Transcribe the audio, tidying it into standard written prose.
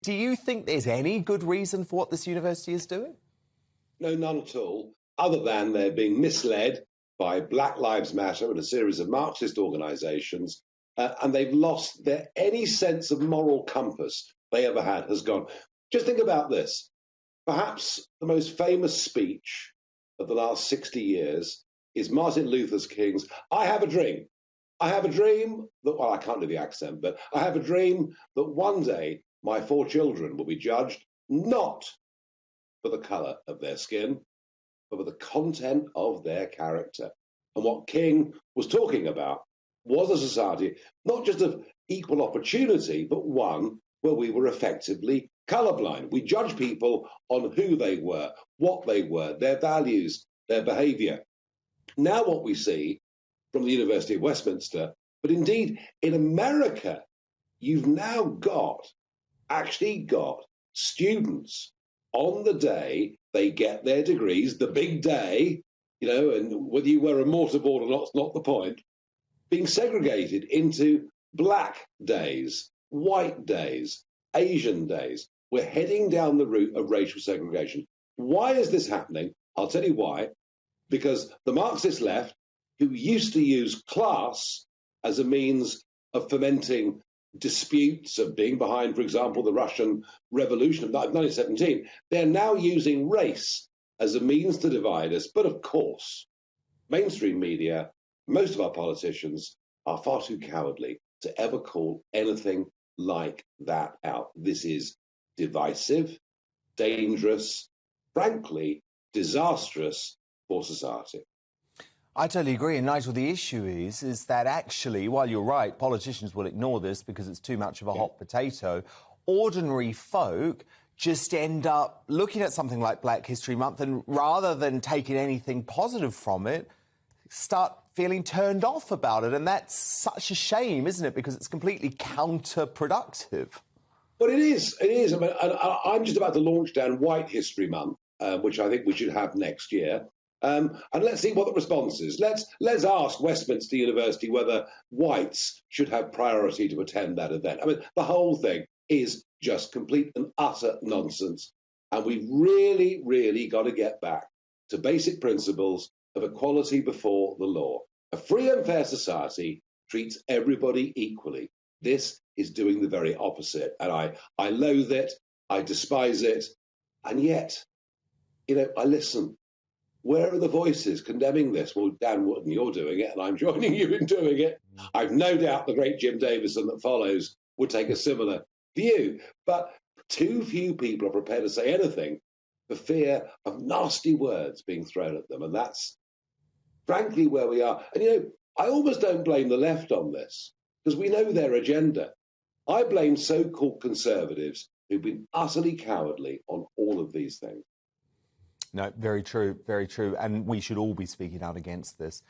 Do you think there's any good reason for what this university is doing? No, none at all, other than they're being misled by Black Lives Matter and a series of Marxist organisations, and they've lost any sense of moral compass they ever had has gone. Just think about this. Perhaps the most famous speech of the last 60 years is Martin Luther King's, "I have a dream. I have a dream that," well, I can't do the accent, but "I have a dream that one day my 4 children will be judged not for the colour of their skin, but for the content of their character." And what King was talking about was a society not just of equal opportunity, but one where we were effectively colourblind. We judged people on who they were, what they were, their values, their behaviour. Now what we see from the University of Westminster, but indeed in America, you've now actually got students on the day they get their degrees, the big day, and whether you wear a mortarboard or not is not the point, being segregated into black days, white days, Asian days. We're heading down the route of racial segregation. Why is this happening? I'll tell you why. Because the Marxist left, who used to use class as a means of fomenting disputes, of being behind, for example, the Russian Revolution of 1917, they're now using race as a means to divide us. But of course, mainstream media, most of our politicians are far too cowardly to ever call anything like that out. This is divisive, dangerous, frankly, disastrous for society. I totally agree. And Nigel, the issue is that actually, while you're right, politicians will ignore this because it's too much of a hot potato, ordinary folk just end up looking at something like Black History Month and rather than taking anything positive from it, start feeling turned off about it. And that's such a shame, isn't it? Because it's completely counterproductive. But it is. I mean, I'm just about to launch down White History Month, which I think we should have next year. And let's see what the response is. Let's ask Westminster University whether whites should have priority to attend that event. I mean, the whole thing is just complete and utter nonsense. And we've really, really got to get back to basic principles of equality before the law. A free and fair society treats everybody equally. This is doing the very opposite. And I loathe it. I despise it. And yet, I listen. Where are the voices condemning this? Well, Dan Wootton, you're doing it, and I'm joining you in doing it. I've no doubt the great Jim Davison that follows would take a similar view. But too few people are prepared to say anything for fear of nasty words being thrown at them. And that's, frankly, where we are. And, I almost don't blame the left on this, because we know their agenda. I blame so-called conservatives who've been utterly cowardly on all of these things. No, very true, very true. And we should all be speaking out against this.